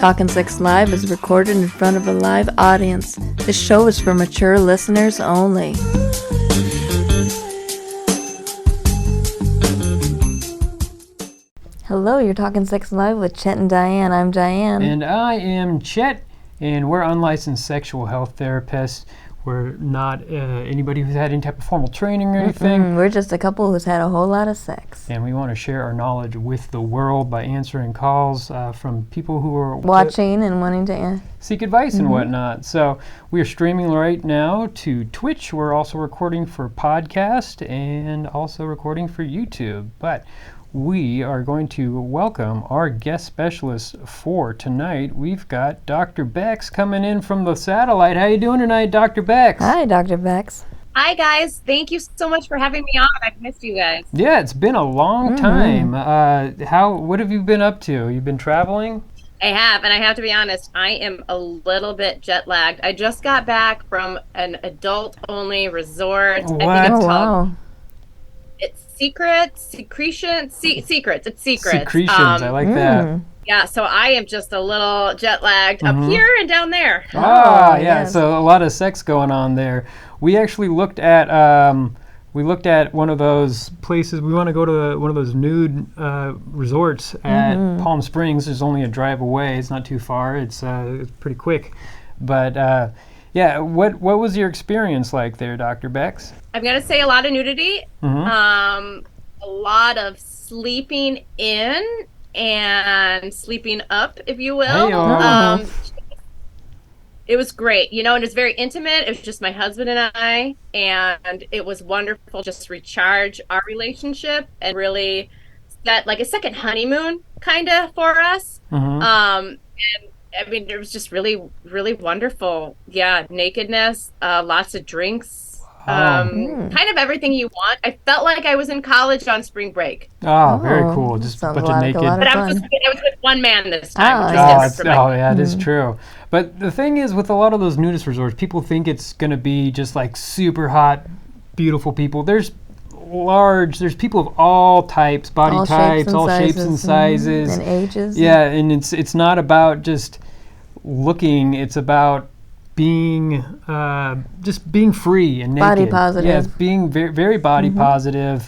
Talkin' Sex Live is recorded in front of a live audience. This show is for mature listeners only. Hello, you're Talkin' Sex Live with Chet and Diane. I'm Diane. And I am Chet, and we're unlicensed sexual health therapists. We're not anybody who's had any type of formal training or anything. We're just a couple who's had a whole lot of sex. And we want to share our knowledge with the world by answering calls from people who are watching and wanting to seek advice and whatnot. So we are streaming right now to Twitch. We're also recording for podcast and also recording for YouTube. But we are going to welcome our guest specialist for tonight. We've got Dr. Bexxx coming in from the satellite. How you doing tonight, Dr. Bexxx? Hi, Dr. Bexxx. Hi, guys. Thank you so much for having me on. I've missed you guys. Yeah, it's been a long time. What have you been up to? You've been traveling? I have, and I have to be honest, I am a little bit jet lagged. I just got back from an adult-only resort. What? I think it's called... Wow. It's Secrets. Secretions, I like that. Yeah, so I am just a little jet lagged up here and down there. Yeah, yes. So a lot of sex going on there. We actually looked at one of those places. We want to go to one of those nude resorts at Palm Springs. There's only a drive away. It's not too far. It's pretty quick. But yeah, what was your experience like there, Dr. Bexxx? I'm going to say a lot of nudity, a lot of sleeping in and sleeping up, if you will. It was great, and it's very intimate. It was just my husband and I, and it was wonderful just to recharge our relationship and really set like a second honeymoon kind of for us. And I mean, it was just really, really wonderful. Yeah, nakedness, lots of drinks, kind of everything you want. I felt like I was in college on spring break. Oh, very cool. Just a bunch of naked. But I was with one man this time. Yeah, it is true. But the thing is, with a lot of those nudist resorts, people think it's going to be just like super hot, beautiful people. There's people of all types, body types, all shapes and sizes. And ages. Yeah, and it's not about just looking, it's about being just being free and naked. Body positive. Yes, being very, very body positive.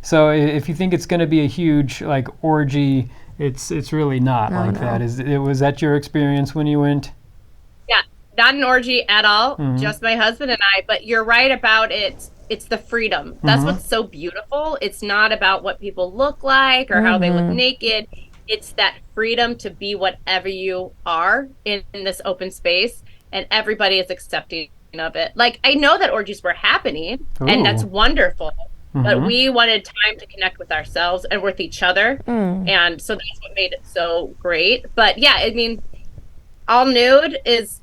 So if you think it's going to be a huge like orgy, it's really not that. Was that your experience when you went? Yeah, not an orgy at all, just my husband and I. But you're right about it. It's the freedom. That's what's so beautiful. It's not about what people look like or how they look naked. It's that freedom to be whatever you are in this open space, and everybody is accepting of it. Like, I know that orgies were happening, and that's wonderful, but we wanted time to connect with ourselves and with each other, and so that's what made it so great. But yeah, I mean, all nude is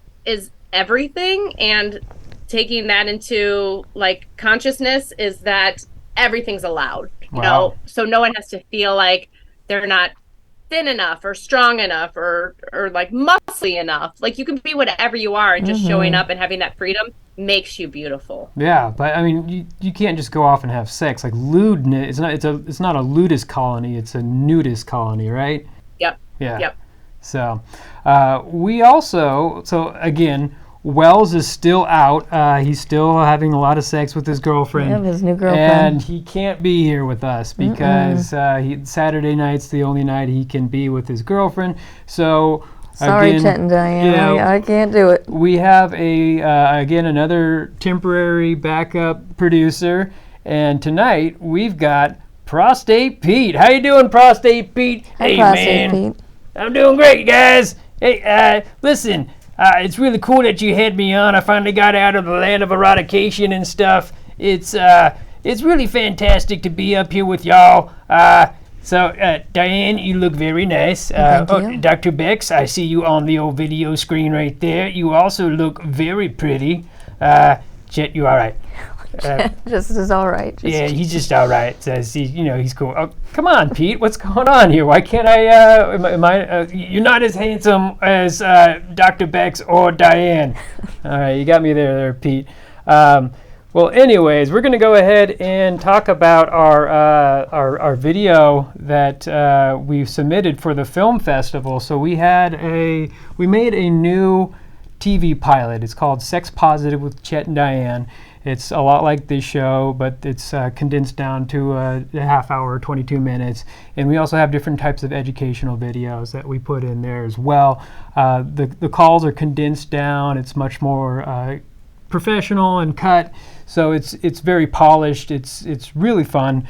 everything, and taking that into like consciousness is that everything's allowed, you know, so no one has to feel like they're not thin enough or strong enough or like muscly enough. Like, you can be whatever you are, and just showing up and having that freedom makes you beautiful. Yeah, but I mean, you can't just go off and have sex. Like, lewdness, it's not a ludist colony, it's a nudist colony, right? Yep. Yeah. Yep. So again, Wells is still out. He's still having a lot of sex with his girlfriend. Yeah, his new girlfriend. And he can't be here with us because Saturday night's the only night he can be with his girlfriend. So sorry, Chet and Diane, I can't do it. We have another temporary backup producer, and tonight we've got Prostate Pete. How you doing, Prostate Pete? Hey, Prostate Pete. I'm doing great, guys. Hey, listen. It's really cool that you had me on. I finally got out of the land of eradication and stuff. It's really fantastic to be up here with y'all. Diane, you look very nice. Thank you. Dr. Bexxx, I see you on the old video screen right there. You also look very pretty. Chet, you all right? Just is all right. Yeah, he's just all right. He's cool. Oh, come on, Pete. What's going on here? Why can't I? You're not as handsome as Dr. Bexxx or Diane. All right, you got me there, Pete. Well, anyways, we're going to go ahead and talk about our video that we submitted for the film festival. So we made a new TV pilot. It's called Sex Positive with Chet and Diane. It's a lot like this show, but it's condensed down to a half hour, 22 minutes. And we also have different types of educational videos that we put in there as well. The calls are condensed down. It's much more professional and cut, so it's very polished. It's really fun.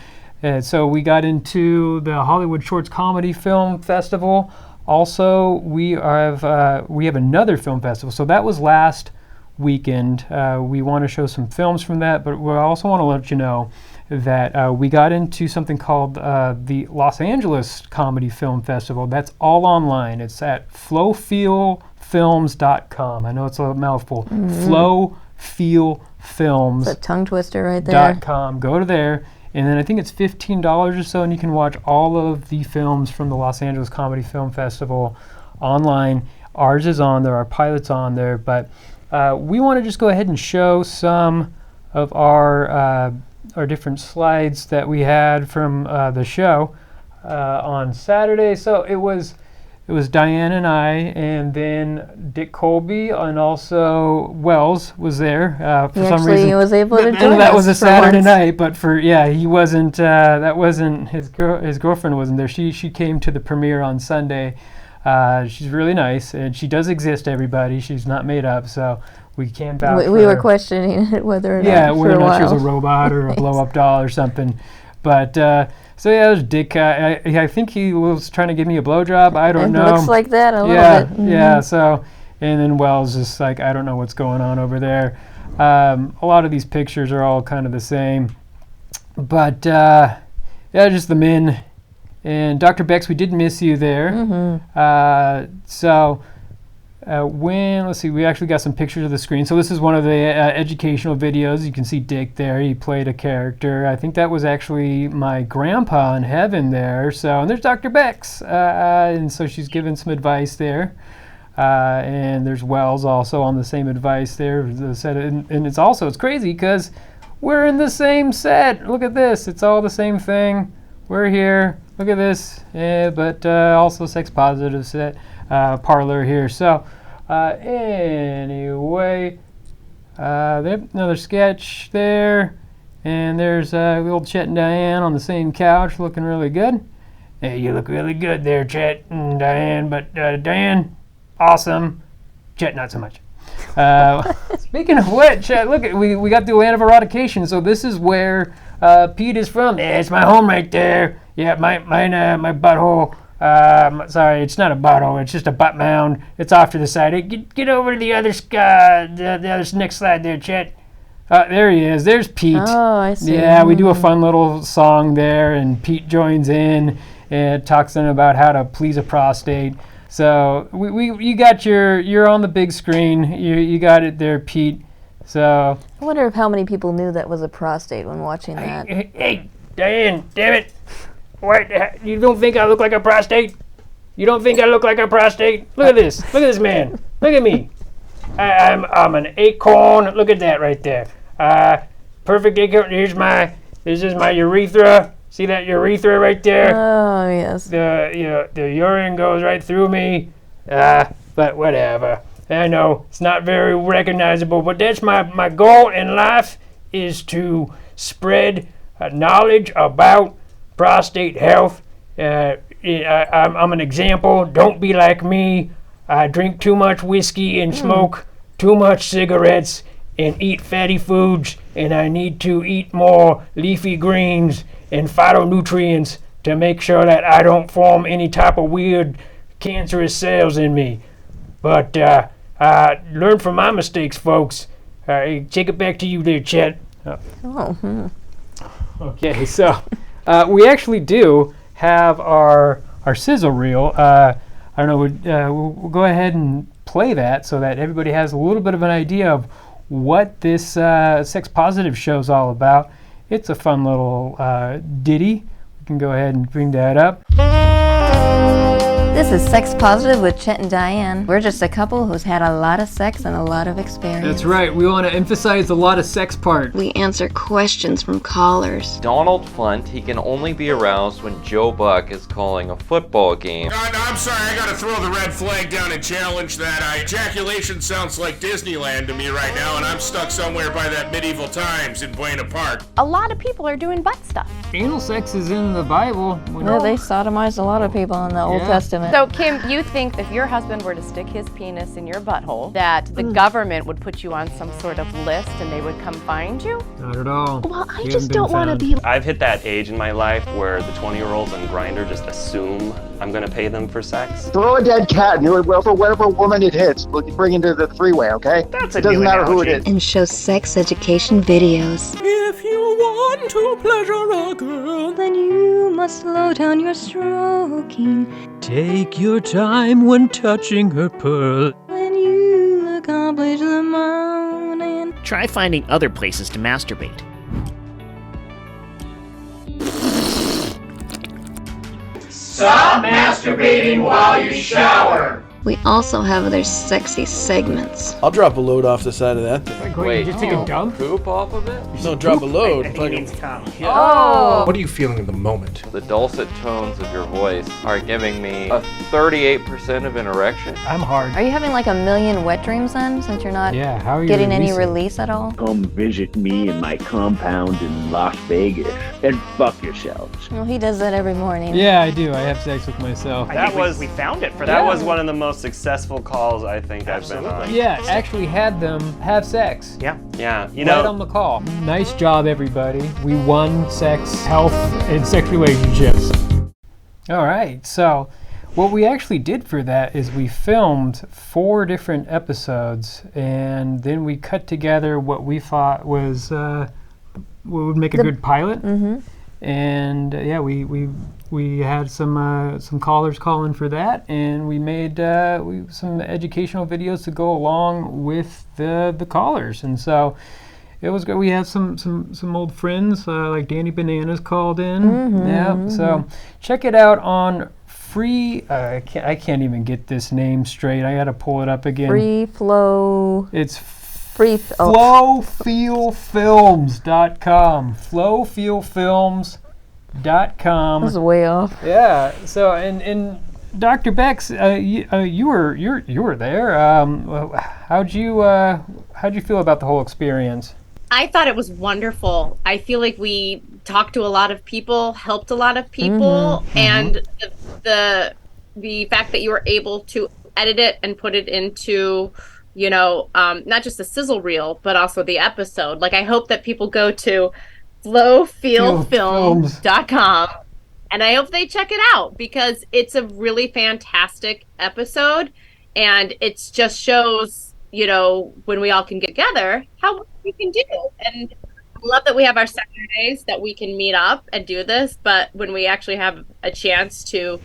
So we got into the Hollywood Shorts Comedy Film Festival. Also, we have another film festival. So that was last weekend. We want to show some films from that, but we also want to let you know that we got into something called the Los Angeles Comedy Film Festival. That's all online. It's at flowfeelfilms.com. I know it's a mouthful. Flowfeelfilms. It's a tongue twister right there. .com. Go to there, and then I think it's $15 or so, and you can watch all of the films from the Los Angeles Comedy Film Festival online. Ours is on there. Our pilot's on there, but we want to just go ahead and show some of our different slides that we had from the show on Saturday. So it was Diane and I, and then Dick Colby, and also Wells was there for some reason. He was able to join us. That was a Saturday night, but he wasn't. That wasn't his girlfriend wasn't there. She came to the premiere on Sunday. She's really nice, and she does exist. Everybody, she's not made up, so we can't vouch. We were questioning whether or not. Yeah, whether or not she was a robot or a blow-up doll or something, but. So yeah, there's Dick. I think he was trying to give me a blowjob. I don't know. It looks like that a little bit. Mm-hmm. Yeah. So, and then Wells is like, I don't know what's going on over there. A lot of these pictures are all kind of the same, but yeah, just the men. And Dr. Bexxx, we did miss you there. Mm-hmm. Let's see, we actually got some pictures of the screen. So this is one of the educational videos. You can see Dick there. He played a character. I think that was actually my grandpa in heaven there. So, and there's Dr. Bexxx. And so she's giving some advice there. And there's Wells also on the same advice there. And it's crazy because we're in the same set. Look at this. It's all the same thing. We're here. Look at this. But also sex positive set. Parlor here. So anyway, another sketch there, and there's the old Chet and Diane on the same couch looking really good. Hey, you look really good there, Chet and Diane, but Diane, awesome. Chet, not so much. Speaking of which, look, we got the land of erotication, so this is where Pete is from. Yeah, it's my home right there. Yeah, my butthole. Sorry, it's not a butthole. It's just a butt mound. It's off to the side. Hey, get over to the other next slide there, Chet. There he is. There's Pete. Oh, I see. Yeah, we do a fun little song there, and Pete joins in and talks to him about how to please a prostate. So you're on the big screen. You got it there, Pete. So I wonder how many people knew that was a prostate when watching that. Hey, Diane, damn it. What? You don't think I look like a prostate? You don't think I look like a prostate? Look at this. Look at this man. Look at me. I'm an acorn. Look at that right there. Perfect acorn. This is my urethra. See that urethra right there? Oh, yes. The urine goes right through me. But whatever. I know it's not very recognizable, but that's my goal in life is to spread knowledge about prostate health. I'm an example. Don't be like me. I drink too much whiskey and smoke too much cigarettes and eat fatty foods, and I need to eat more leafy greens and phytonutrients to make sure that I don't form any type of weird cancerous cells in me. But learn from my mistakes, folks. Take it back to you there, Chet. Okay, so we actually do have our sizzle reel. I don't know, we'll go ahead and play that so that everybody has a little bit of an idea of what this sex positive show is all about. It's a fun little ditty. We can go ahead and bring that up. This is Sex Positive with Chet and Diane. We're just a couple who's had a lot of sex and a lot of experience. That's right. We want to emphasize the lot of sex part. We answer questions from callers. Donald Flunt, he can only be aroused when Joe Buck is calling a football game. I'm sorry, I gotta throw the red flag down and challenge that. Ejaculation sounds like Disneyland to me right now, and I'm stuck somewhere by that medieval times in Buena Park. A lot of people are doing butt stuff. Anal sex is in the Bible. Yeah, they sodomized a lot of people in the Old Testament. So, Kim, you think if your husband were to stick his penis in your butthole, that the government would put you on some sort of list and they would come find you? Not at all. Well, I just don't want to be... I've hit that age in my life where the 20-year-olds on Grindr just assume I'm going to pay them for sex. Throw a dead cat and well, for whatever woman it hits, bring it to the freeway, okay? That's it doesn't matter who it is. And show sex education videos. If you want to pleasure a girl, Then you must slow down your stroking. take your time when touching her pearl. When you accomplish the mountain. Try finding other places to masturbate. Stop masturbating while you shower! We also have other sexy segments. I'll drop a load off the side of that thing. Wait, just take a dump? Poop off of it? No, drop a load. Oh! What are you feeling in the moment? The dulcet tones of your voice are giving me a 38% of an erection. I'm hard. Are you having like a million wet dreams then, since you're not Yeah, how are you getting any releasing? release at all? Come visit me in my compound in Las Vegas and fuck yourselves. Well, he does that every morning. Yeah, I do. I have sex with myself. We found it for That was one of the most successful calls I think I've been on. Yeah, actually had them have sex. Yeah. Yeah, you Right know, on the call. Nice job, everybody. We won sex, health, and sex relationships. All right, so what we actually did for that is we filmed 4 different episodes, and then we cut together what we thought was what would make a good pilot. Mm-hmm. And yeah, we had some callers call in for that, and we made some educational videos to go along with the callers, and so it was good. We had some old friends like Danny Bananas called in. Mm-hmm, Yeah, so check it out on free. I can't even get this name straight. I got to pull it up again. Free flow. It's flowfeelfilms.com. flowfeelfilms.com. This is way off. Yeah. So and Dr. Bexxx, you were there. How'd you feel about the whole experience? I thought it was wonderful. I feel like we talked to a lot of people, helped a lot of people, and the fact that you were able to edit it and put it into, not just a sizzle reel, but also the episode. Like, I hope that people go to flowfeelfilms.com and I hope they check it out, because it's a really fantastic episode, and it just shows, when we all can get together, how we can do. And I love that we have our Saturdays that we can meet up and do this, but when we actually have a chance to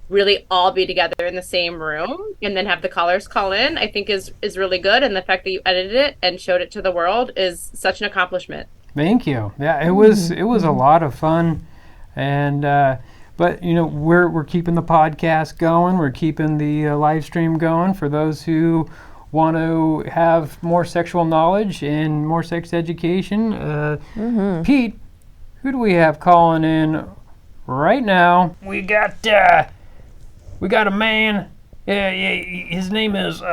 really all be together in the same room and then have the callers call in, I think is really good. And the fact that you edited it and showed it to the world is such an accomplishment. Thank you. Yeah, it was a lot of fun, and but we're keeping the podcast going. We're keeping the live stream going for those who want to have more sexual knowledge and more sex education. Pete, who do we have calling in right now? We got a man. His name is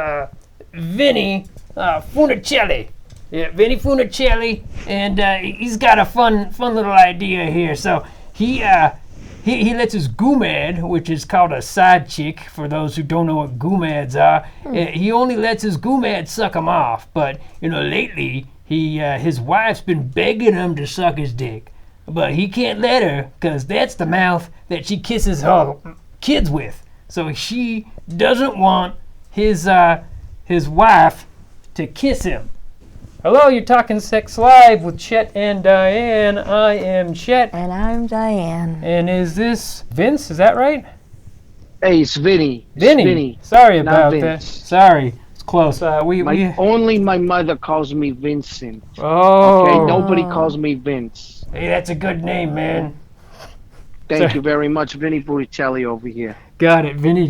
Vinny Funicelli. Yeah, Vinny Funicelli, and he's got a fun little idea here. So he lets his goomad, which is called a side chick, for those who don't know what goomads are. He only lets his goomad suck him off, but lately his wife's been begging him to suck his dick, but he can't let her, because that's the mouth that she kisses her kids with. So she doesn't want his wife to kiss him. Hello, you're talking Sex Live with Chet and Diane. I am Chet. And I'm Diane. And is this Vince? Is that right? Hey, it's Vinny. Vinny. Sorry about that. Sorry, it's close. Only my mother calls me Vincent. Oh. Okay, nobody calls me Vince. Hey, that's a good name, man. Thank you very much, Vinny Buricelli over here. Got it, Vinny.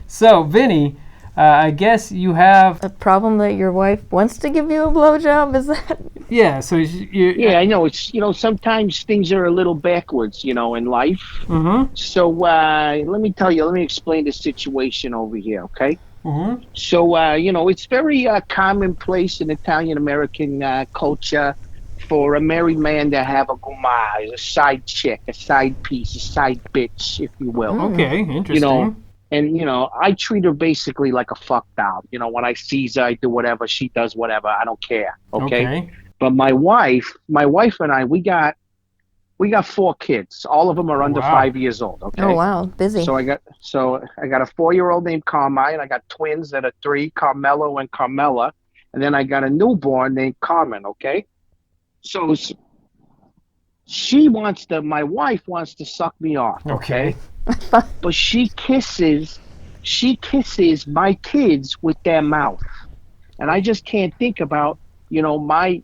So, Vinny, I guess you have a problem that your wife wants to give you a blowjob. Is that? Yeah. So yeah, I know. It's sometimes things are a little backwards, in life. Mm-hmm. So let me tell you. Let me explain the situation over here, okay? Mm-hmm. So it's very commonplace in Italian American culture for a married man to have a guma, a side chick, a side piece, a side bitch, if you will. Okay, interesting. And I treat her basically like a fuck doll. When I see her, I do whatever. She does whatever. I don't care. Okay. But my wife and I, we got 4 kids. All of them are under 5 years old. Okay. Oh wow, busy. So I got a 4-year-old named Carmine. I got twins that are 3, Carmelo and Carmela, and then I got a newborn named Carmen. Okay. So my wife wants to suck me off. Okay. But she kisses my kids with their mouth. And I just can't think about, my,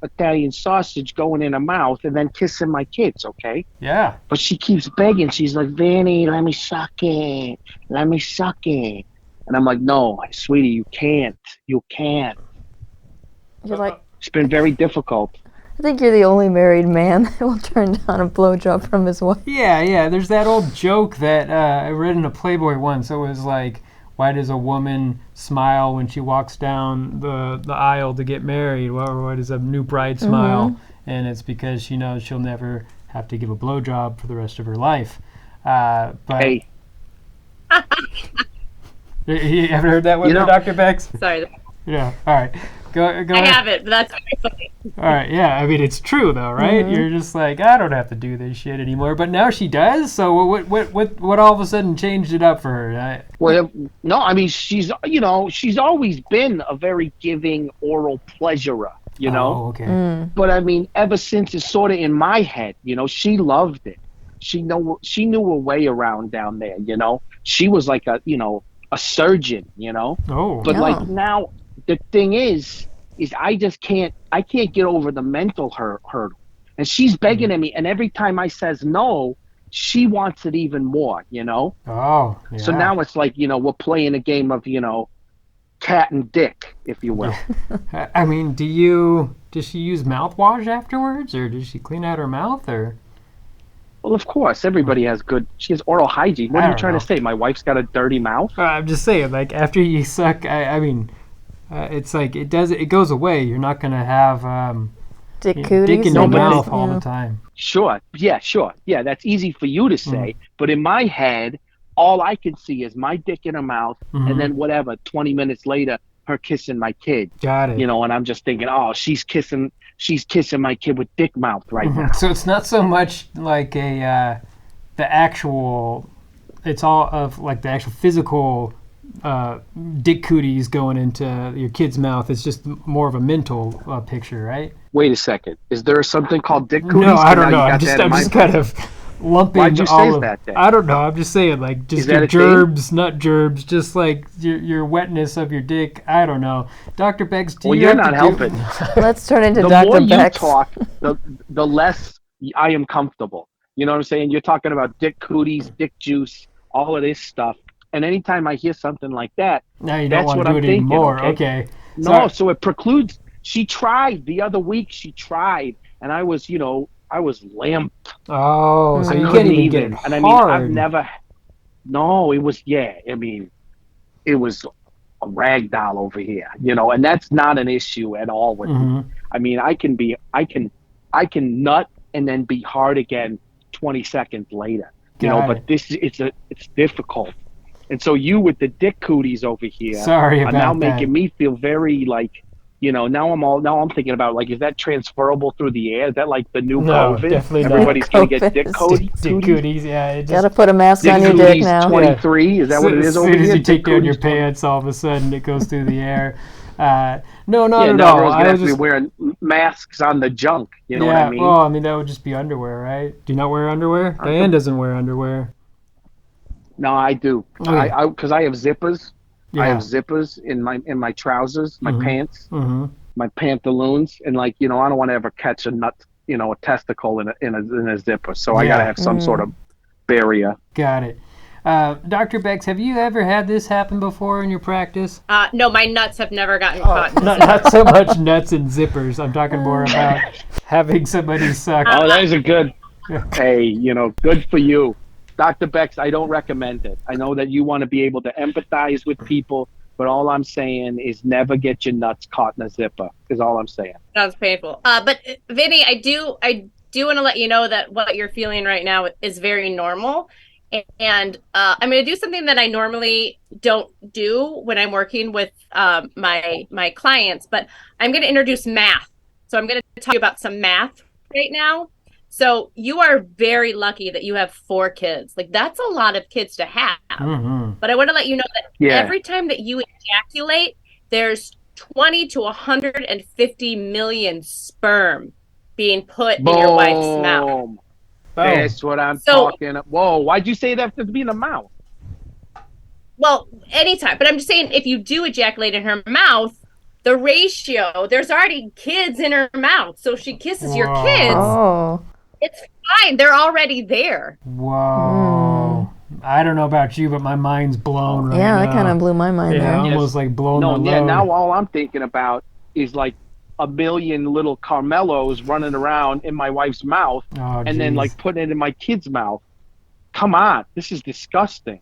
Italian sausage going in her mouth and then kissing my kids, okay? Yeah. But she keeps begging. She's like, Vinny, let me suck it. Let me suck it. And I'm like, no, sweetie, you can't. You can't. You're like, it's been very difficult. I think you're the only married man that will turn down a blowjob from his wife. Yeah. There's that old joke that I read in a Playboy once. It was like, why does a woman smile when she walks down the aisle to get married? Why does a new bride smile? Mm-hmm. And it's because she knows she'll never have to give a blowjob for the rest of her life. But hey. You haven't heard that one, Dr. Bexxx? Sorry. Yeah. All right. Go I ahead. have it, but that's very funny. All right, yeah. I mean, it's true though, right? Mm-hmm. You're just like, I don't have to do this shit anymore. But now she does. So what all of a sudden changed it up for her? Well, no. I mean, she's always been a very giving oral pleasurer. Oh, okay. But I mean, ever since it's sort of in my head, she loved it. She knew her way around down there. She was like a surgeon. Oh. But like now. The thing is I can't get over the mental hurdle. And she's begging at me, and every time I says no, she wants it even more, Oh, yeah. So now it's like, we're playing a game of, cat and dick, if you will. I mean, does she use mouthwash afterwards, or does she clean out her mouth, or? Well, of course, everybody she has oral hygiene. What are you trying to say? My wife's got a dirty mouth? I'm just saying, like, after you suck, I mean... it's like it goes away. You're not gonna have dick in your mouth all the time. Sure, yeah. That's easy for you to say, but in my head, all I can see is my dick in her mouth, and then 20 minutes later, her kissing my kid. Got it. And I'm just thinking, oh, she's kissing my kid with dick mouth right now. So it's not so much like the actual. It's all of like the actual physical. Dick cooties going into your kid's mouth. It's just more of a mental picture, right? Wait a second. Is there something called dick cooties? No, I don't know. I'm just kind of lumping. Why'd you say that then? I don't know. I'm just saying, like, just your gerbs, nut gerbs, just like your wetness of your dick. I don't know. Dr. Bexxx, do you you're not helping. Let's turn into Dr. Bexxx. The more you talk, the less I am comfortable. You know what I'm saying? You're talking about dick cooties, dick juice, all of this stuff. And anytime I hear something like that, now you don't want to do it anymore. Okay. No, so it precludes. She tried the other week. And I was, limp. Oh, so you can't even get it hard. And I mean, I've never. No, it was. Yeah, I mean, it was a rag doll over here, and that's not an issue at all with me. I mean, I can nut and then be hard again 20 seconds later. But it's difficult. And so you with the dick cooties over here Sorry about are now that. making me feel very like, now I'm thinking about like, is that transferable through the air? Is that like the new COVID? Definitely Everybody's going to get dick cooties? Dick cooties, yeah. Gotta put a mask on your dick now. 23, is that what it is over here? As soon as you take down your pants, all of a sudden it goes through the air. No, not at all. Everyone's going to have to be wearing masks on the junk. You know what I mean? Well, I mean, that would just be underwear, right? Do you not wear underwear? Diane doesn't wear underwear. No, I do. Oh. Because I have zippers. Yeah. I have zippers in my trousers, my pants, my pantaloons, and like I don't want to ever catch a nut a testicle in a zipper. So I got to have some sort of barrier. Got it. Dr. Bexxx, have you ever had this happen before in your practice? No, my nuts have never gotten caught. Not so much nuts and zippers. I'm talking more about having somebody suck. Oh, that is a good. Hey, good for you. Dr. Bexxx, I don't recommend it. I know that you want to be able to empathize with people, but all I'm saying is never get your nuts caught in a zipper, is all I'm saying. Sounds painful. But Vinny, I do want to let you know that what you're feeling right now is very normal. And I'm going to do something that I normally don't do when I'm working with my clients, but I'm going to introduce math. So I'm going to tell you about some math right now. So you are very lucky that you have 4 kids. Like, that's a lot of kids to have. But I want to let you know that every time that you ejaculate, there's 20 to 150 million sperm being put in your wife's mouth. That's what I'm talking about. Whoa, why'd you say that to be in the mouth? Well, anytime. But I'm just saying, if you do ejaculate in her mouth, the ratio, there's already kids in her mouth. So if she kisses your kids, it's fine. They're already there. Whoa. I don't know about you, but my mind's blown right now. Yeah, that kind of blew my mind there. Almost like blown my load. Now all I'm thinking about is like a million little Carmelos running around in my wife's mouth and then like putting it in my kid's mouth. Come on, this is disgusting.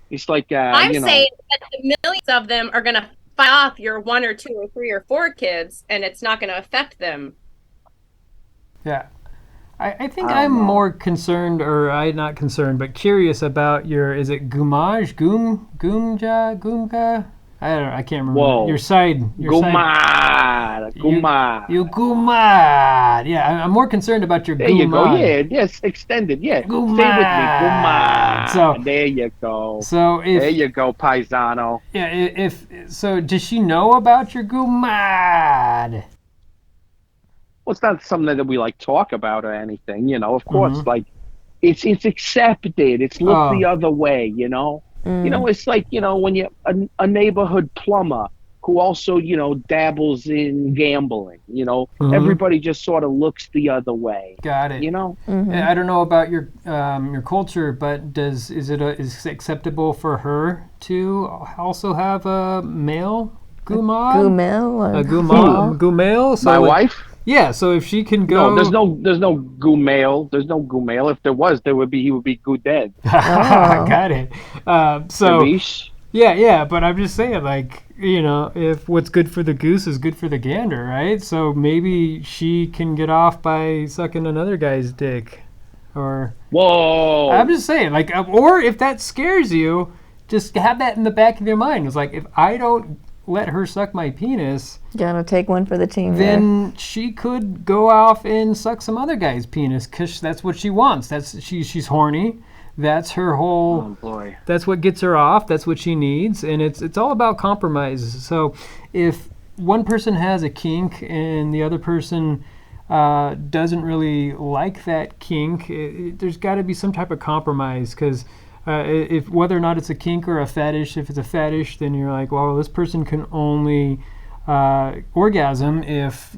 It's like I'm saying that the millions of them are going to fight off your 1 or 2 or 3 or 4 kids, and it's not going to affect them. Yeah. I think I'm more concerned, or I'm not concerned, but curious about your, is it goomage? Goomga? I don't know, I can't remember. Whoa. Your side. Goomad. You goomad. Yeah, I'm more concerned about your goomad. There you go. Yeah, yes, extended. Yeah. Goomad. Stay with me. Goomad. So, there you go. So if, there you go, paisano. Yeah, so does she know about your goomad? Well, it's not something that we like talk about or anything, of course, like it's accepted. It's looked the other way, it's like, when you're a neighborhood plumber who also, dabbles in gambling, everybody just sort of looks the other way. Got it. I don't know about your culture, but is it acceptable for her to also have a male gumad? Gumel? So my wife? Yeah, so if she can go... No, there's no gumel. There's no gumel. If there was, he would be good dead. Got it. So... Yeah, but I'm just saying, like, if what's good for the goose is good for the gander, right? So maybe she can get off by sucking another guy's dick. Or... Whoa! I'm just saying, like, or if that scares you, just have that in the back of your mind. It's like, if I don't let her suck my penis, gotta take one for the team. Then she could go off and suck some other guy's penis because that's what she wants. She's horny. That's her whole. Oh boy. That's what gets her off. That's what she needs, and it's all about compromise. So if one person has a kink and the other person doesn't really like that kink, there's got to be some type of compromise because. If whether or not it's a kink or a fetish, if it's a fetish, then you're like, well, this person can only orgasm if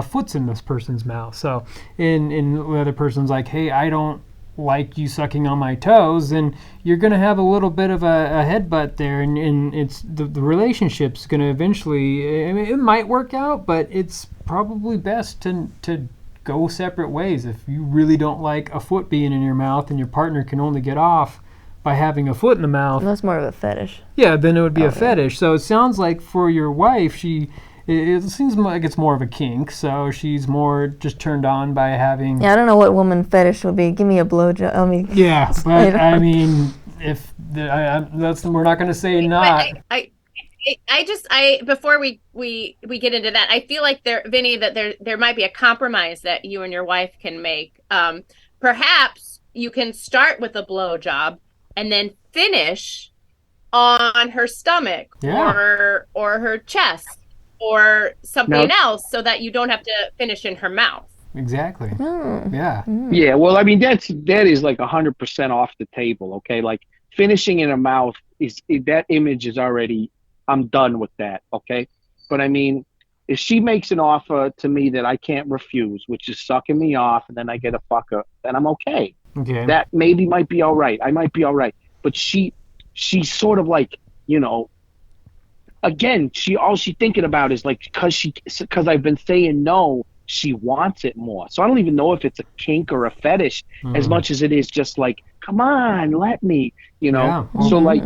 foot's in this person's mouth. So, and the other person's like, hey, I don't like you sucking on my toes, then you're going to have a little bit of a headbutt there, and it's the relationship's going to eventually, I mean, it might work out, but it's probably best to go separate ways. If you really don't like a foot being in your mouth and your partner can only get off by having a foot in the mouth. That's more of a fetish. Yeah, then it would be a fetish. So it sounds like for your wife, it seems like it's more of a kink. So she's more just turned on by having. Yeah, I don't know what woman fetish would be. Give me a blowjob. I mean. Yeah, but I mean, we're not going to say not. Before we get into that, I feel like Vinny, that there might be a compromise that you and your wife can make. Perhaps you can start with a blowjob and then finish on her stomach or her chest or something else, so that you don't have to finish in her mouth. Exactly. Yeah. Yeah. Well, I mean, that is like 100% off the table. Okay, like finishing in her mouth that image is already. I'm done with that. Okay, but I mean, if she makes an offer to me that I can't refuse, which is sucking me off, and then I get a fucker, then I'm okay. Okay. That maybe might be all right. I might be all right. But she's sort of like, again, all she's thinking about is like, because I've been saying no, she wants it more. So I don't even know if it's a kink or a fetish as much as it is just like, come on, let me, Yeah. So like,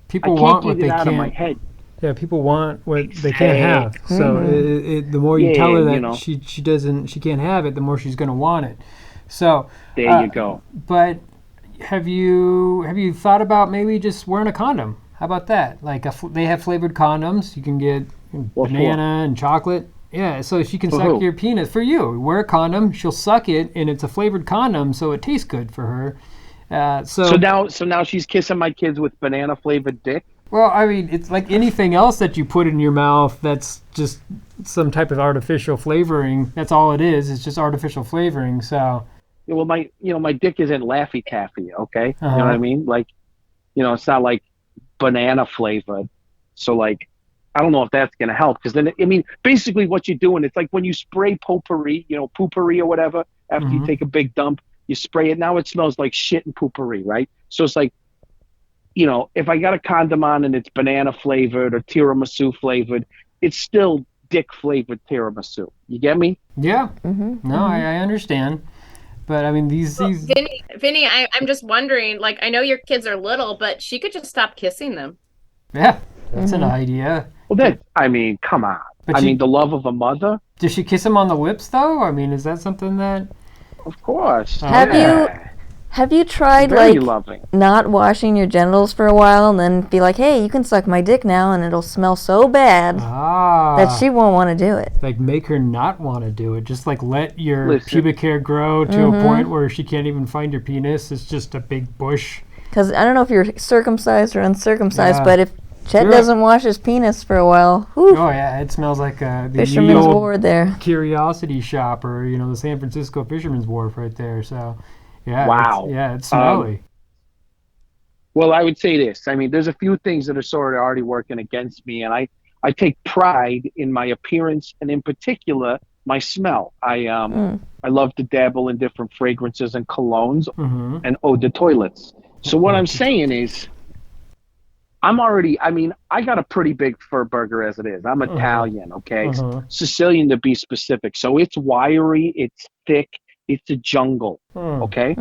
people I can't want get what it they out can't. of my head. Yeah, people want what they can't have. So the more you tell her that she can't have it, the more she's going to want it. So there you go. But have you thought about maybe just wearing a condom? How about that? Like they have flavored condoms. You can get banana and chocolate. Yeah, so she can suck your penis for you. Wear a condom, she'll suck it, and it's a flavored condom, so it tastes good for her. So now she's kissing my kids with banana flavored dick. Well, I mean, it's like anything else that you put in your mouth that's just some type of artificial flavoring. That's all it is. It's just artificial flavoring. So. Yeah, well, my dick isn't Laffy Taffy, okay? You know what I mean? Like, it's not like banana flavored. So like, I don't know if that's gonna help, because then basically what you're doing, it's like when you spray potpourri, poopery or whatever, after you take a big dump, you spray it. Now it smells like shit and poopery, right? So it's like, if I got a condom on and it's banana flavored or tiramisu flavored, it's still dick flavored tiramisu. You get me? Yeah. No, I understand. But I mean, these. Vinny, I'm just wondering. Like, I know your kids are little, but she could just stop kissing them. Yeah, that's an idea. Well, come on. But the love of a mother. Does she kiss him on the lips though? I mean, is that something that? Of course. Have you tried Very like loving. not washing your genitals for a while and then be like, hey, you can suck my dick now, and it'll smell so bad that she won't want to do it. Like make her not want to do it. Just like let your pubic hair grow to a point where she can't even find your penis. It's just a big bush. Because I don't know if you're circumcised or uncircumcised, but if Chet doesn't wash his penis for a while, whew, oh yeah, it smells like the Fisherman's Wharf there. Curiosity Shop, or the San Francisco Fisherman's Wharf right there. So. Yeah. Wow. It's smelly. Well, I would say this. There's a few things that are sort of already working against me, and I take pride in my appearance, and in particular, my smell. I love to dabble in different fragrances and colognes and eau de toilets. So what I'm saying is, I got a pretty big fur burger as it is. I'm Italian, okay? Sicilian to be specific. So it's wiry, it's thick. It's a jungle, okay?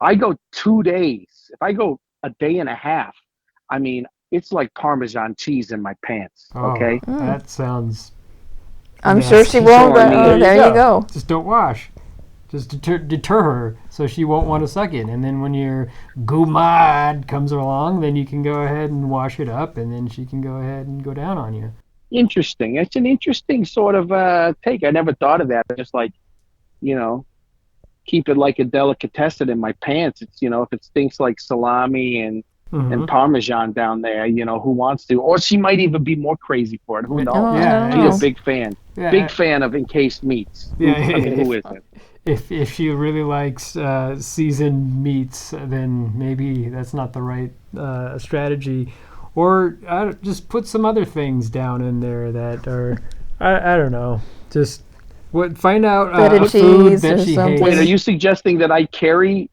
I go 2 days. If I go a day and a half, it's like Parmesan cheese in my pants, okay? That sounds... I'm sure she won't, but there you go. Just don't wash. Just deter her so she won't want to suck it. And then when your goumad comes along, then you can go ahead and wash it up, and then she can go ahead and go down on you. Interesting. It's an interesting sort of take. I never thought of that. Just like, keep it like a delicatessen in my pants. It's, if it stinks like salami and Parmesan down there, who wants to? Or she might even be more crazy for it. Who knows? She's a big fan. Yeah. Big fan of encased meats. Yeah. Who isn't? If she really likes seasoned meats, then maybe that's not the right strategy. Or just put some other things down in there that are, I don't know, just... find out a food that she hates. Wait, are you suggesting that I carry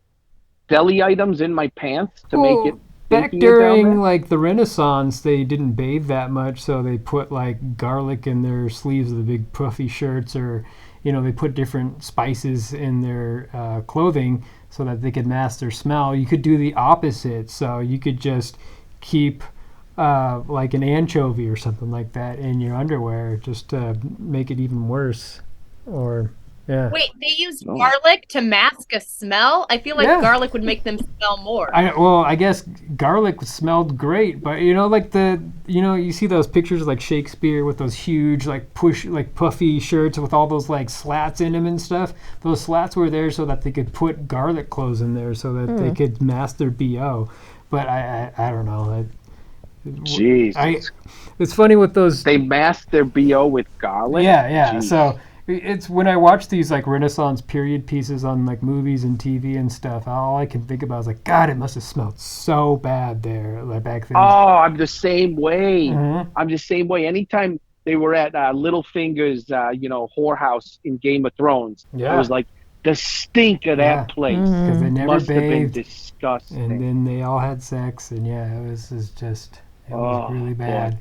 deli items in my pants to make it? Back during like the Renaissance, they didn't bathe that much, so they put like garlic in their sleeves of the big puffy shirts, or they put different spices in their clothing so that they could mask their smell. You could do the opposite, so you could just keep like an anchovy or something like that in your underwear, just to make it even worse. Or wait, they use garlic to mask a smell? I feel like garlic would make them smell more. I guess garlic smelled great, but like you see those pictures of like Shakespeare with those huge like puffy shirts with all those like slats in them and stuff. Those slats were there so that they could put garlic cloves in there so that they could mask their BO. But I don't know. Jeez. It's funny with those. They mask their BO with garlic? Yeah. Jeez. So it's when I watch these like Renaissance period pieces on like movies and TV and stuff, all I can think about is like, God, it must have smelled so bad there like back then. Oh, I'm the same way. I'm the same way. Anytime they were at Littlefinger's, whorehouse in Game of Thrones. Yeah. I was like, the stink of that place because they never must have been bathed, disgusting. and then they all had sex, and it was really bad. Boy.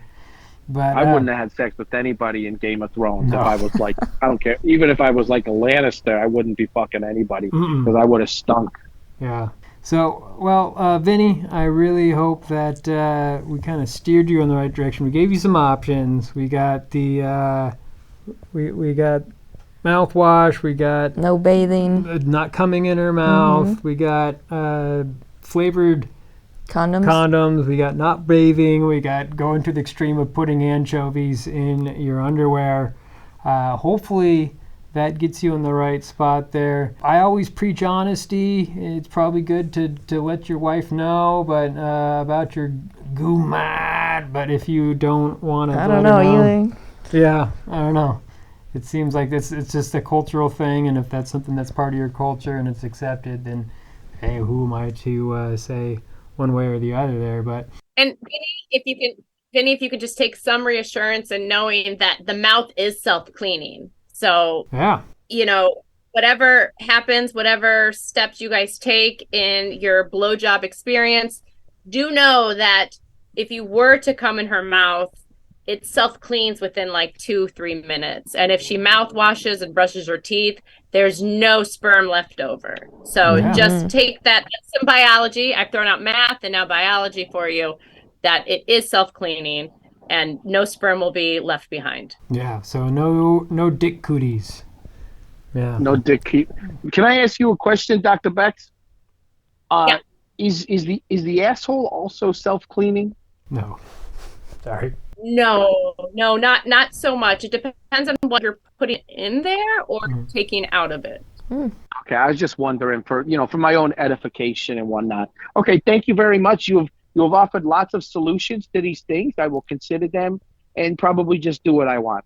But I wouldn't have had sex with anybody in Game of Thrones if I was like, I don't care. Even if I was like a Lannister, I wouldn't be fucking anybody because I would have stunk. Yeah. So, well, Vinny, I really hope that we kind of steered you in the right direction. We gave you some options. We got the we got mouthwash. We got no bathing, not coming in her mouth. We got flavored condoms. We got not bathing. We got going to the extreme of putting anchovies in your underwear. Hopefully that gets you in the right spot there. I always preach honesty. It's probably good to let your wife know, but about your goomad. But if you don't want to, I don't know. Yeah, I don't know. It seems like it's just a cultural thing, and if that's something that's part of your culture and it's accepted, then hey, who am I to say one way or the other there? But and Vinny, if you could just take some reassurance in knowing that the mouth is self-cleaning. So yeah, whatever happens, whatever steps you guys take in your blowjob experience, do know that if you were to come in her mouth, it self-cleans within like 2-3 minutes. And if she mouth washes and brushes her teeth, there's no sperm left over. So just take that. That's some biology. I've thrown out math and now biology for you, that it is self-cleaning and no sperm will be left behind. Yeah, so no dick cooties. Yeah. No dick cooties. Can I ask you a question, Dr. Bexxx? Yeah. Is the asshole also self-cleaning? No. Sorry. No, not so much. It depends on what you're putting in there or taking out of it. Okay, I was just wondering for my own edification and whatnot. Okay, thank you very much. You have offered lots of solutions to these things. I will consider them and probably just do what I want.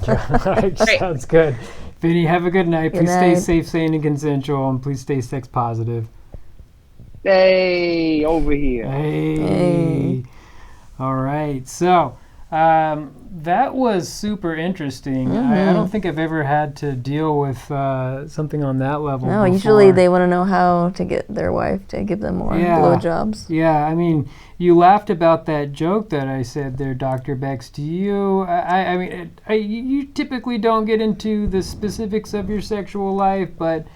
All right, sounds good. Vinny, have a good night. Please stay safe, sane, and consensual, and please stay sex positive. Hey, over here. Hey. All right, so that was super interesting. I don't think I've ever had to deal with something on that level before. Usually they want to know how to get their wife to give them more blowjobs. Yeah, I mean, you laughed about that joke that I said there, Dr. Bexxx. Do you, you typically don't get into the specifics of your sexual life, but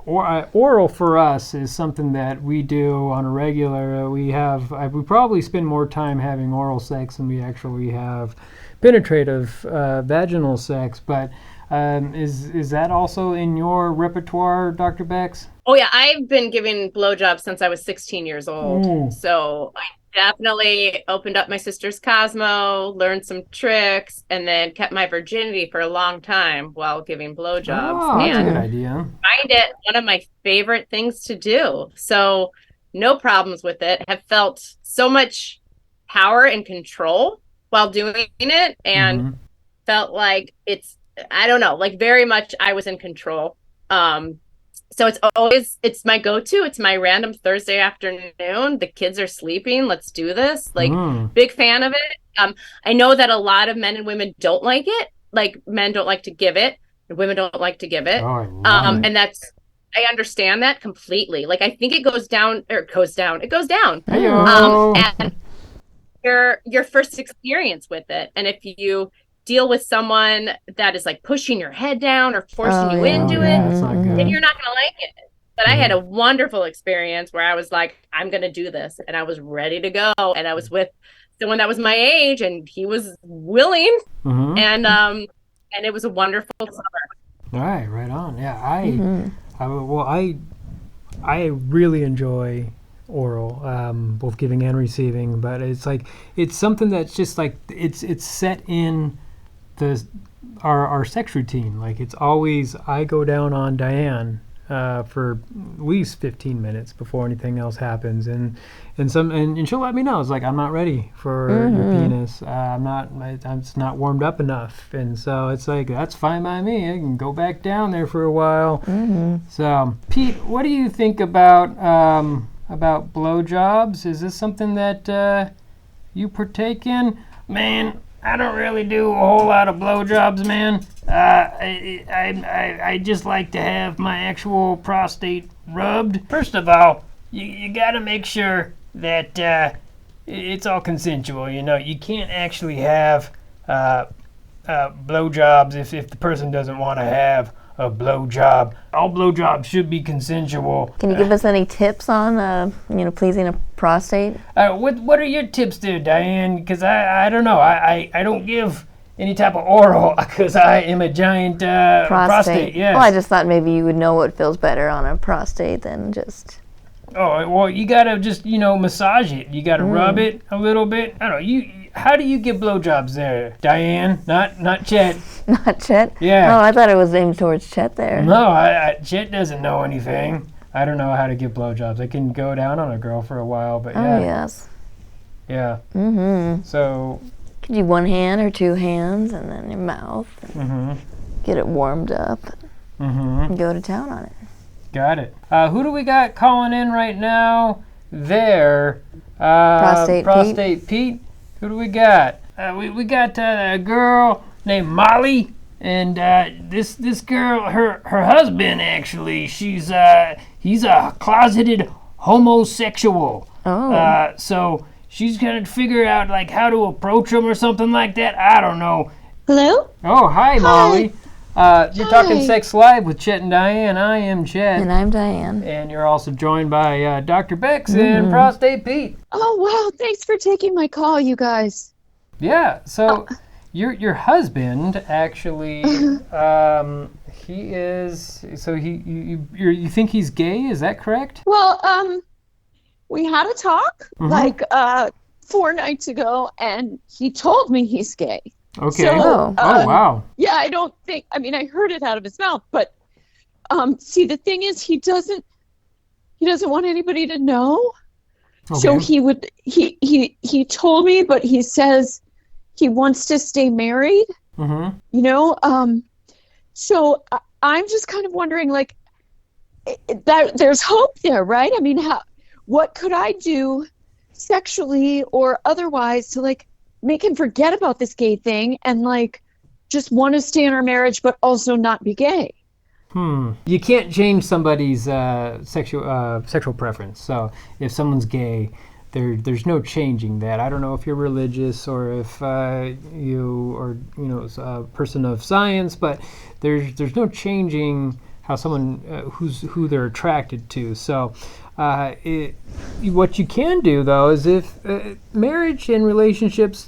oral for us is something that we do on a regular. We probably spend more time having oral sex than we actually have penetrative vaginal sex. But is that also in your repertoire, Dr. Bexxx? Oh yeah, I've been giving blowjobs since I was 16 years old. So I definitely opened up my sister's Cosmo, learned some tricks, and then kept my virginity for a long time while giving blowjobs. Oh, that's a good idea. Find it one of my favorite things to do. So no problems with it. Have felt so much power and control while doing it, and felt like it's, I don't know, like very much I was in control. So it's my go-to. It's my random Thursday afternoon. The kids are sleeping. Let's do this. Like, big fan of it. I know that a lot of men and women don't like it. Like, men don't like to give it. And women don't like to give it. Oh, I love it. And I understand that completely. Like, I think it goes down. It goes down. And your first experience with it. And if you deal with someone that is like pushing your head down or forcing you into it, then you're not going to like it. But I had a wonderful experience where I was like, I'm going to do this. And I was ready to go. And I was with someone that was my age and he was willing. And it was a wonderful summer. All right on. Yeah, I really enjoy oral, both giving and receiving, but it's something that's just like it's set in our sex routine. Like, it's always, I go down on Diane for at least 15 minutes before anything else happens, and she'll let me know. It's like, I'm not ready for your penis. It's not warmed up enough, and so it's like, that's fine by me. I can go back down there for a while. So, Pete, what do you think about blowjobs? Is this something that you partake in? Man, I don't really do a whole lot of blowjobs, man. I just like to have my actual prostate rubbed. First of all, you gotta make sure that it's all consensual. You know, you can't actually have blowjobs if the person doesn't want to have a blowjob. All blowjobs should be consensual. Can you give us any tips on, pleasing a prostate? What are your tips there, Diane? Because I don't know. I don't give any type of oral because I am a giant prostate. Yes. Well, I just thought maybe you would know what feels better on a prostate than just... Oh, well, you gotta just, massage it. You gotta rub it a little bit. I don't know. How do you give blowjobs there, Diane? Not Chet. Not Chet? Yeah. Oh, I thought it was aimed towards Chet there. No, Chet doesn't know anything. I don't know how to give blowjobs. I can go down on a girl for a while, but yeah. Oh, yes. Yeah. Mm-hmm. So... Could you one hand or two hands and then your mouth. Get it warmed up. And go to town on it. Got it. Who do we got calling in right now? There. Prostate Pete. Who do we got? We got a girl named Molly, and this girl, her husband actually, he's a closeted homosexual. Oh. So she's gonna figure out like how to approach him or something like that. I don't know. Hello? Oh, hi Molly. You're talking Sex Live with Chet and Diane. I am Chet. And I'm Diane. And you're also joined by Dr. Bexxx and Prostate Pete. Oh, wow. Thanks for taking my call, you guys. Yeah. So your husband actually, he is, so you think he's gay? Is that correct? Well, we had a talk like 4 nights ago, and he told me he's gay. Okay. So, wow. Yeah, I heard it out of his mouth, but see, the thing is, he doesn't want anybody to know. Okay. So he told me, but he says he wants to stay married. So I'm just kind of wondering, like, that there's hope there, right? I mean, what could I do sexually or otherwise to, like, make him forget about this gay thing and, like, just want to stay in our marriage but also not be gay? You can't change somebody's sexual preference. So if someone's gay, there's no changing that. I don't know if you're religious or if you are a person of science, but there's no changing how someone who they're attracted to. So what you can do though is if marriage and relationships,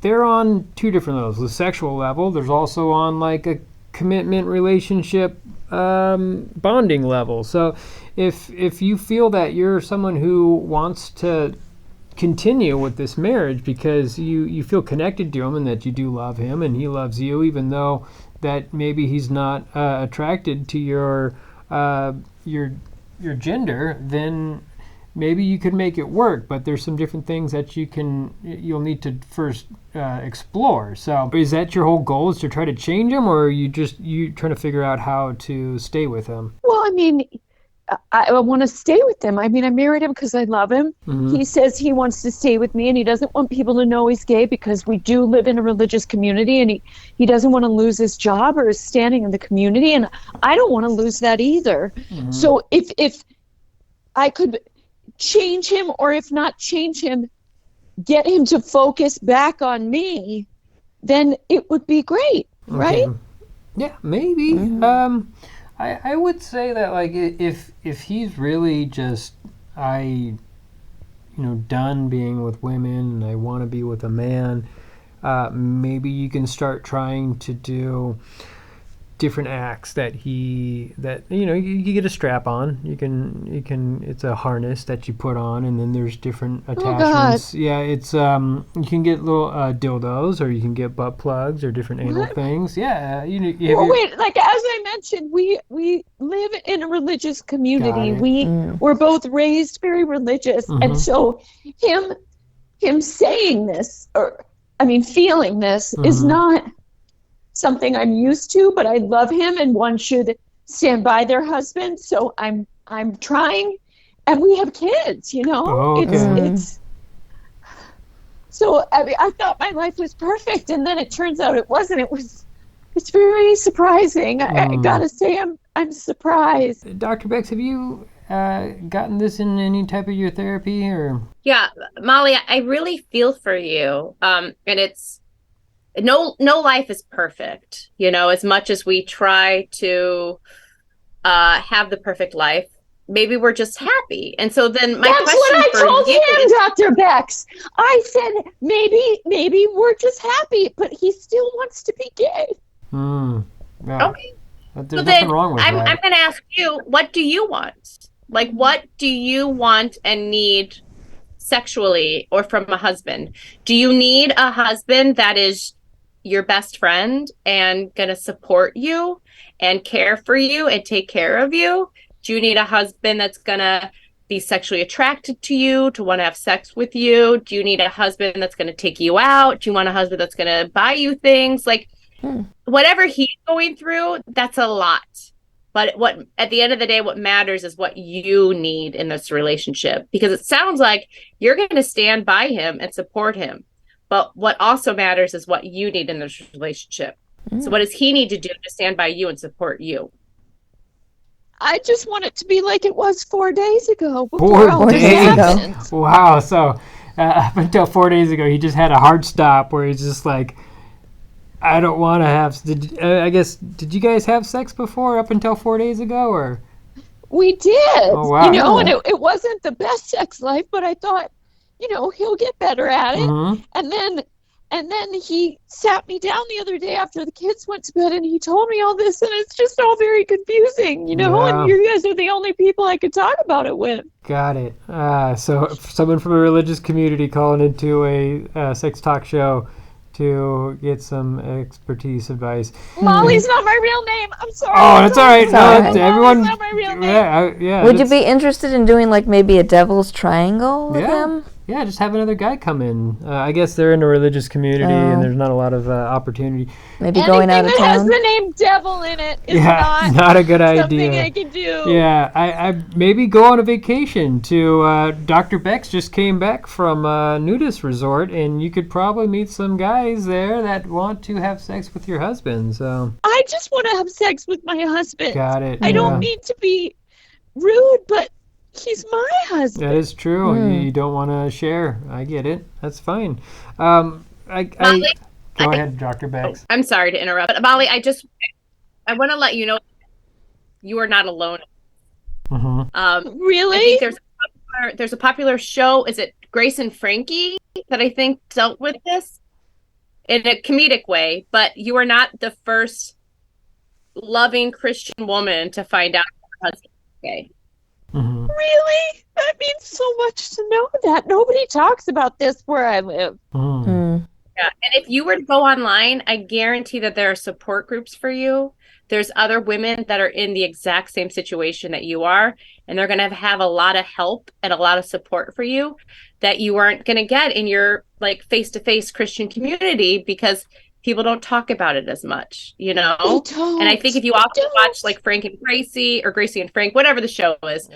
they're on two different levels. The sexual level, there's also on like a commitment relationship bonding level. So if you feel that you're someone who wants to continue with this marriage because you feel connected to him and that you do love him and he loves you, even though that maybe he's not attracted to your gender, then maybe you could make it work. But there's some different things that you'll need to first explore. So is that your whole goal, is to try to change him, or are you trying to figure out how to stay with him? Well, I mean, I want to stay with him. I mean, I married him because I love him. He says he wants to stay with me, and he doesn't want people to know he's gay because we do live in a religious community, and he doesn't want to lose his job or his standing in the community, and I don't want to lose that either. So if I could change him, or if not change him, get him to focus back on me, then it would be great, right? Yeah, maybe. I would say that, like, if he's really just done being with women and I want to be with a man, maybe you can start trying to do different acts that you get a strap on. You can it's a harness that you put on, and then there's different attachments. Yeah, it's you can get little dildos, or you can get butt plugs or different anal things. Yeah, wait, like as I mentioned, we live in a religious community. We're both raised very religious, and so him saying this, or I mean feeling this, is not something I'm used to, but I love him, and one should stand by their husband. So I'm trying, and we have kids, Oh, okay. It's So I mean, I thought my life was perfect, and then it turns out it wasn't. It's very surprising. I gotta say, I'm surprised. Dr. Bexxx, have you gotten this in any type of your therapy or? Yeah, Molly, I really feel for you. And it's no life is perfect, as much as we try to have the perfect life. Maybe we're just happy. And so then That's what I told him, Dr. Bexxx. I said, maybe we're just happy, but he still wants to be gay. Yeah. Okay. There's nothing wrong with that. I'm going to ask you, what do you want? Like, what do you want and need sexually or from a husband? Do you need a husband that is your best friend and going to support you and care for you and take care of you? Do you need a husband that's going to be sexually attracted to you, to want to have sex with you? Do you need a husband that's going to take you out? Do you want a husband that's going to buy you things? Like, whatever he's going through, that's a lot. But at the end of the day, what matters is what you need in this relationship. Because it sounds like you're going to stand by him and support him. But what also matters is what you need in this relationship. So what does he need to do to stand by you and support you? I just want it to be like it was 4 days ago. 4 days ago? Wow. So up until 4 days ago, he just had a hard stop where he's just like, I don't want to have... Did you guys have sex before up until 4 days ago? Or we did. Oh, wow. And it wasn't the best sex life, but I thought, he'll get better at it. Mm-hmm. And then he sat me down the other day after the kids went to bed, and he told me all this, and it's just all very confusing, Yeah. And you guys are the only people I could talk about it with. Got it. So someone from a religious community calling into a sex talk show to get some expertise advice. Molly's not my real name. I'm sorry. Oh, that's all right. No, everyone. Molly's not my real name. Yeah. Would you be interested in doing like maybe a devil's triangle with him? Yeah, just have another guy come in. I guess they're in a religious community and there's not a lot of opportunity. Maybe going out of town. Anything that has town. the name devil in it is not a good idea. Something I can do. Yeah, I maybe go on a vacation to Dr. Bexxx just came back from a nudist resort, and you could probably meet some guys there that want to have sex with your husband. So I just want to have sex with my husband. Got it. I don't mean to be rude, but he's my husband. That is true. You don't want to share. I get it. That's fine. Go ahead, Dr. Bexxx. I'm sorry to interrupt, but Molly, I want to let you know you are not alone. Really? I think there's a popular show. Is it Grace and Frankie that I think dealt with this in a comedic way? But you are not the first loving Christian woman to find out her husband is gay. Really? That means so much to know that. Nobody talks about this where I live. Yeah, and if you were to go online, I guarantee that there are support groups for you. There's other women that are in the exact same situation that you are, and they're going to have a lot of help and a lot of support for you that you aren't going to get in your like face-to-face Christian community because people don't talk about it as much, And I think if you also watch like Frank and Gracie or Gracie and Frank, whatever the show is,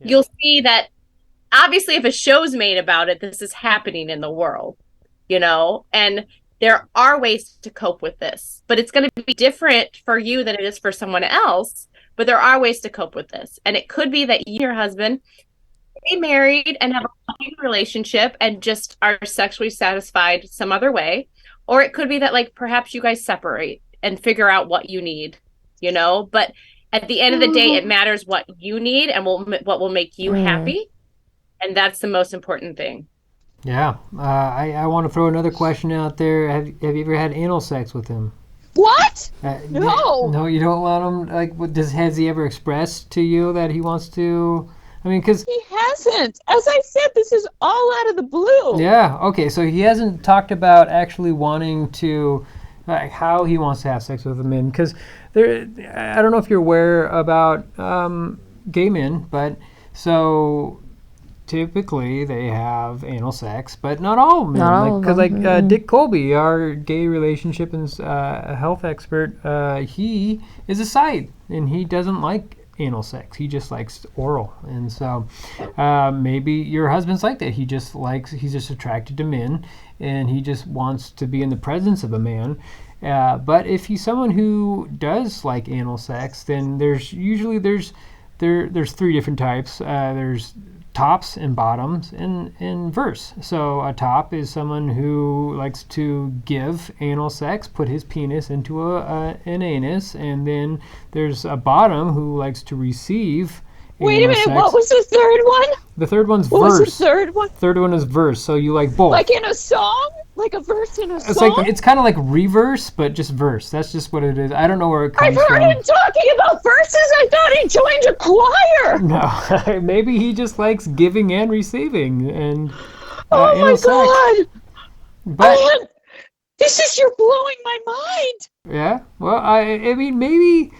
you'll see that obviously if a show's made about it, this is happening in the world, and there are ways to cope with this, but it's going to be different for you than it is for someone else. But there are ways to cope with this. And it could be that you and your husband be married and have a loving relationship and just are sexually satisfied some other way. Or it could be that like perhaps you guys separate and figure out what you need, but at the end of the day, it matters what you need and what will make you happy. And that's the most important thing. Yeah. I want to throw another question out there. Have you ever had anal sex with him? What? No. No, you don't let him, has he ever expressed to you that he wants to... because... He hasn't. As I said, this is all out of the blue. Yeah, okay, so he hasn't talked about actually wanting to, how he wants to have sex with a man. Because I don't know if you're aware about gay men, but so typically they have anal sex, but not all men. Because Dick Colby, our gay relationship and health expert, he is a side, and he doesn't like anal sex. He just likes oral. And so maybe your husband's like that. He's just attracted to men, and he just wants to be in the presence of a man. But if he's someone who does like anal sex, then there's three different types. There's tops and bottoms and verse. So a top is someone who likes to give anal sex, put his penis into an anus, and then there's a bottom who likes to receive Wait a minute, sex. what was the third one? The third one's What verse. was the third one? Third one is verse, so you like both. Like in a song? Like a verse in a It's song? it's kind of like reverse, but just verse. That's just what it is. I don't know where it comes I've heard from. him talking about verses. I thought he joined a choir. No, maybe he just likes giving and receiving, and Oh my anal sex. God! But You're blowing my mind. yeah, well, I mean, maybe.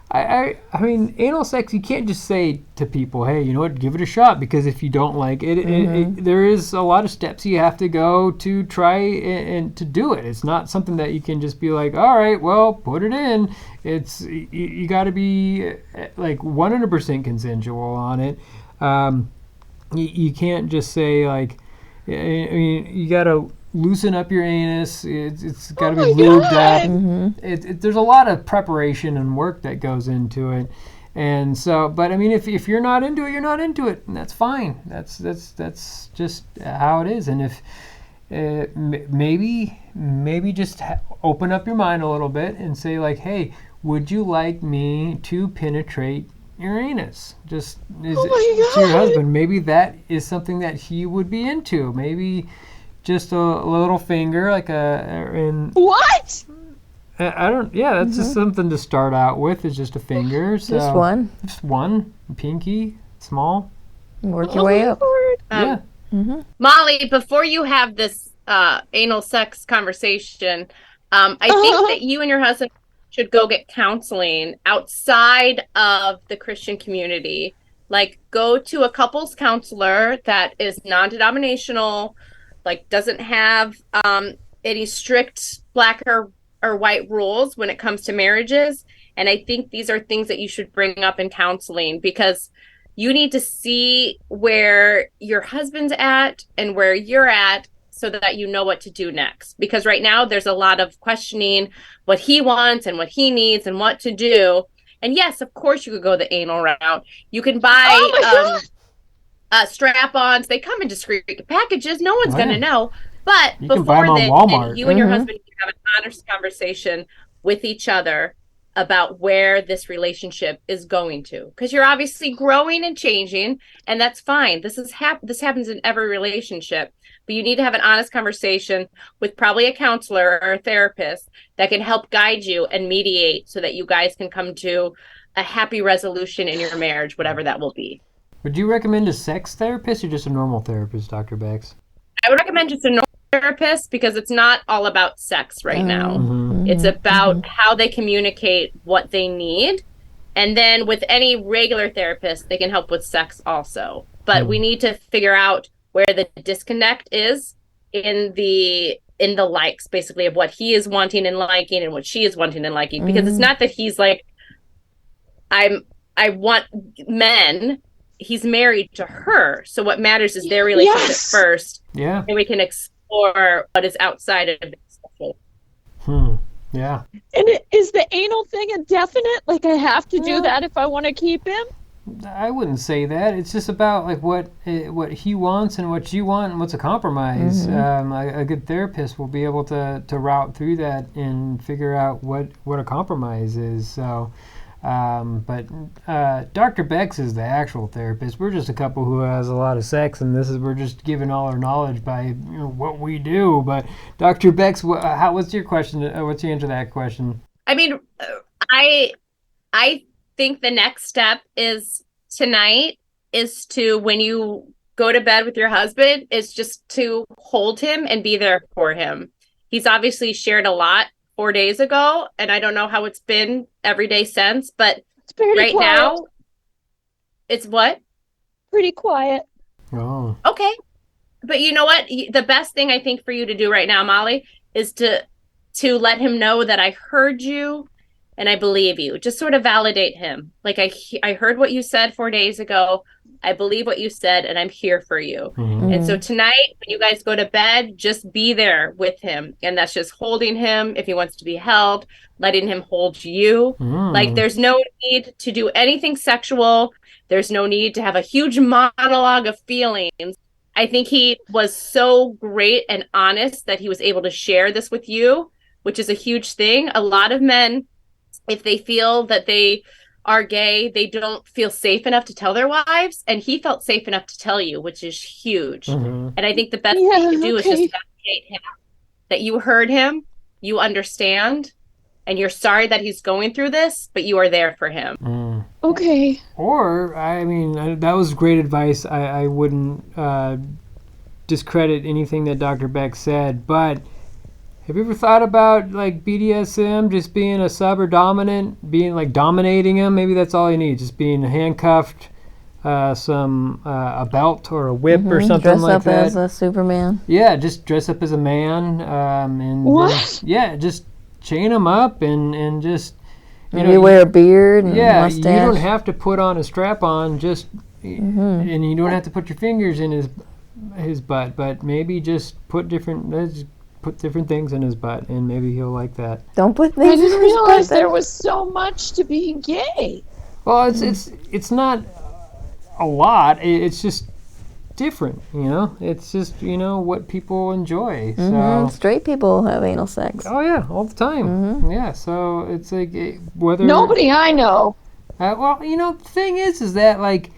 I mean, anal sex, you can't just say to people, hey, you know what, give it a shot, because if you don't like it, there is a lot of steps you have to go to try and to do it. It's not something that you can just be like, all right, well, put it in. It's you got to be like 100% consensual on it. You can't just say like, I mean, you got to loosen up your anus. It's got to be lubed up. There's a lot of preparation and work that goes into it, and so. But I mean, if you're not into it, you're not into it, and that's fine. That's just how it is. And if maybe just open up your mind a little bit and say like, hey, would you like me to penetrate your anus? Just to your husband. Maybe that is something that he would be into. Maybe just a little finger, like what? I don't. Yeah, that's just something to start out with. Is just a finger. So Just one. Just one. Pinky, small. Work your way up. Yeah. Molly, before you have this anal sex conversation, I think that you and your husband should go get counseling outside of the Christian community. Like, go to a couples counselor that is non-denominational, like doesn't have any strict black or white rules when it comes to marriages. And I think these are things that you should bring up in counseling, because you need to see where your husband's at and where you're at so that you know what to do next. Because right now there's a lot of questioning what he wants and what he needs and what to do. And yes, of course you could go the anal route. You can buy strap-ons. They come in discreet packages. No one's going to know. But you can buy them on Walmart. You and your husband can have an honest conversation with each other about where this relationship is going to. Because you're obviously growing and changing, and that's fine. This happens in every relationship. But you need to have an honest conversation with probably a counselor or a therapist that can help guide you and mediate so that you guys can come to a happy resolution in your marriage, whatever that will be. Would you recommend a sex therapist or just a normal therapist, Dr. Bexxx? I would recommend just a normal therapist, because it's not all about sex right now. It's about how they communicate what they need. And then with any regular therapist, they can help with sex also. But we need to figure out where the disconnect is in the likes, basically, of what he is wanting and liking and what she is wanting and liking. Because it's not that he's like, I want men. He's married to her. So what matters is their relationship first. Yeah. And we can explore what is outside of it. Yeah. And is the anal thing indefinite? Like I have to do that if I want to keep him? I wouldn't say that. It's just about like what he wants and what you want and what's a compromise. A good therapist will be able to route through that and figure out what a compromise is. So, but Dr. Bexxx is the actual therapist. We're just a couple who has a lot of sex, and we're just giving all our knowledge by what we do. But Dr. Bexxx, what's your question? What's your answer to that question? I mean, I think the next step is tonight is to, when you go to bed with your husband, is just to hold him and be there for him. He's obviously shared a lot 4 days ago, and I don't know how it's been every day since, but right now it's what? Pretty quiet. Oh. Okay. But you know what? The best thing I think for you to do right now, Molly, is to let him know that I heard you and I believe you. Just sort of validate him. Like, I heard what you said 4 days ago. I believe what you said, and I'm here for you. And so tonight, when you guys go to bed, just be there with him. And that's just holding him if he wants to be held, letting him hold you. Like, there's no need to do anything sexual. There's no need to have a huge monologue of feelings. I think he was so great and honest that he was able to share this with you, which is a huge thing. A lot of men, if they feel that they are gay, they don't feel safe enough to tell their wives, and he felt safe enough to tell you, which is huge. And I think the best thing to do is just validate him, that you heard him, you understand, and you're sorry that he's going through this, but you are there for him. Okay. Or, I mean, that was great advice. I wouldn't discredit anything that Dr. Bexxx said, but have you ever thought about, like, BDSM, just being a sub or dominant, being, like, dominating him? Maybe that's all you need, just being handcuffed, a belt or a whip or something like that. Dress up as a Superman. Yeah, just dress up as a man. And what? Just chain him up and just... You wear a beard and mustache. You don't have to put on a strap-on, just... And you don't have to put your fingers in his butt, but maybe just put different things in his butt, and maybe he'll like that. Don't put I things in didn't his realize butt. there was so much to being gay. Well, it's not a lot. It's just different, you know. It's just, you know, what people enjoy. So straight people have anal sex. Oh yeah, all the time. Yeah, so it's like whether Nobody I know. Well, you know, the thing is that, like,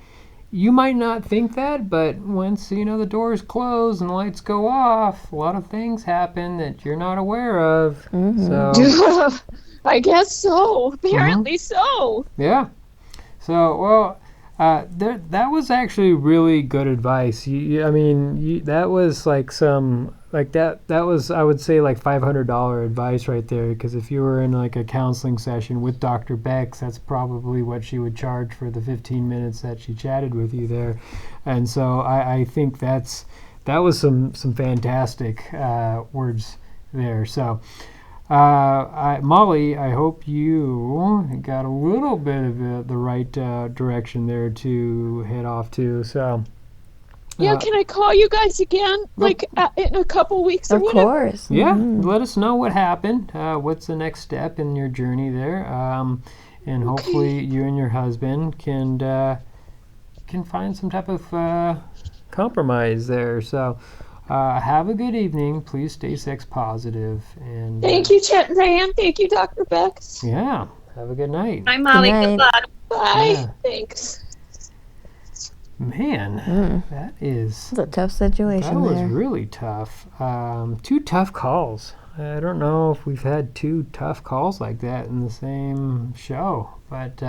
you might not think that, but once, you know, the doors close and the lights go off, a lot of things happen that you're not aware of. So I guess so. Apparently so. yeah. So, well, that was actually really good advice. That was like that was, I would say, like $500 advice right there, because if you were in like a counseling session with Dr. Bexxx, that's probably what she would charge for the 15 minutes that she chatted with you there. And so I think that was some fantastic words there. So Molly, I hope you got a little bit of the right direction there to head off to. So yeah, can I call you guys again, like in a couple weeks? Of course. Yeah, let us know what happened. What's the next step in your journey there? And hopefully you and your husband can find some type of compromise there. So have a good evening. Please stay sex positive. And thank you, Chet and Diane. Thank you, Dr. Bexxx. Yeah, have a good night. Bye, Molly. Good luck. Bye. Yeah. Thanks. Man, that is... It's a tough situation That there. was really tough. 2 tough calls. I don't know if we've had 2 tough calls like that in the same show. But,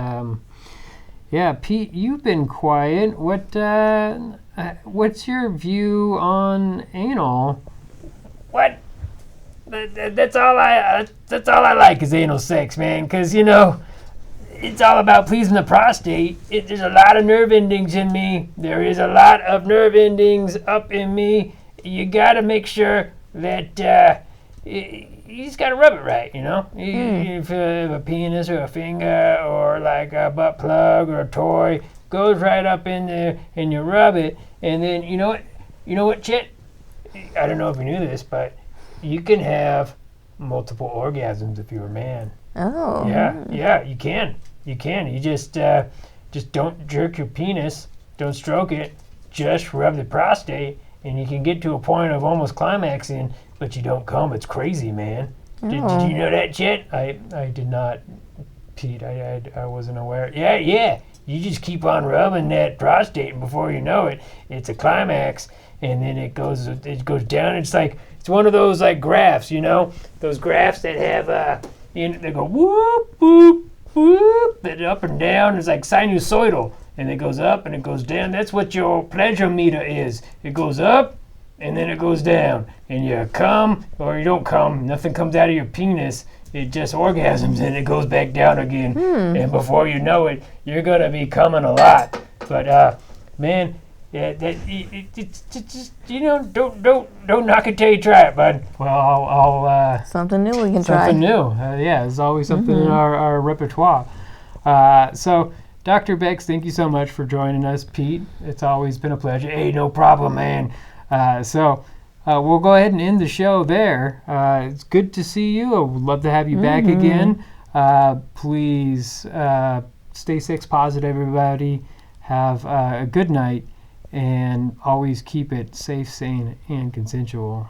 yeah, Pete, you've been quiet. What's your view on anal? What? That's all I like is anal sex, man. Because, you know, it's all about pleasing the prostate. There's a lot of nerve endings in me. There is a lot of nerve endings up in me. You got to make sure that you just got to rub it right, you know? If a penis or a finger or like a butt plug or a toy goes right up in there and you rub it, and then you know what, Chet? I don't know if you knew this, but you can have multiple orgasms if you're a man. Oh. Yeah, you can. You just don't jerk your penis, don't stroke it, just rub the prostate, and you can get to a point of almost climaxing, but you don't come. It's crazy, man. Did you know that, Chet? I did not, Pete. I wasn't aware. Yeah. You just keep on rubbing that prostate, and before you know it, it's a climax, and then it goes down. It's one of those like graphs, you know, those graphs that have they go whoop whoop whoop, that up and down. It's like sinusoidal, and it goes up and it goes down. That's what your pleasure meter is. It goes up and then it goes down, and you come or you don't come. Nothing comes out of your penis. It just orgasms and it goes back down again. And before you know it, you're gonna be coming a lot. But man, Yeah, it's just don't knock it till you try it, bud. Well, I'll something new we can try. Something new, yeah. There's always something in our repertoire. So, Dr. Bexxx, thank you so much for joining us, Pete. It's always been a pleasure. Hey, no problem, man. So, we'll go ahead and end the show there. It's good to see you. I would love to have you back again. Please stay sex positive, everybody. Have a good night. And always keep it safe, sane, and consensual.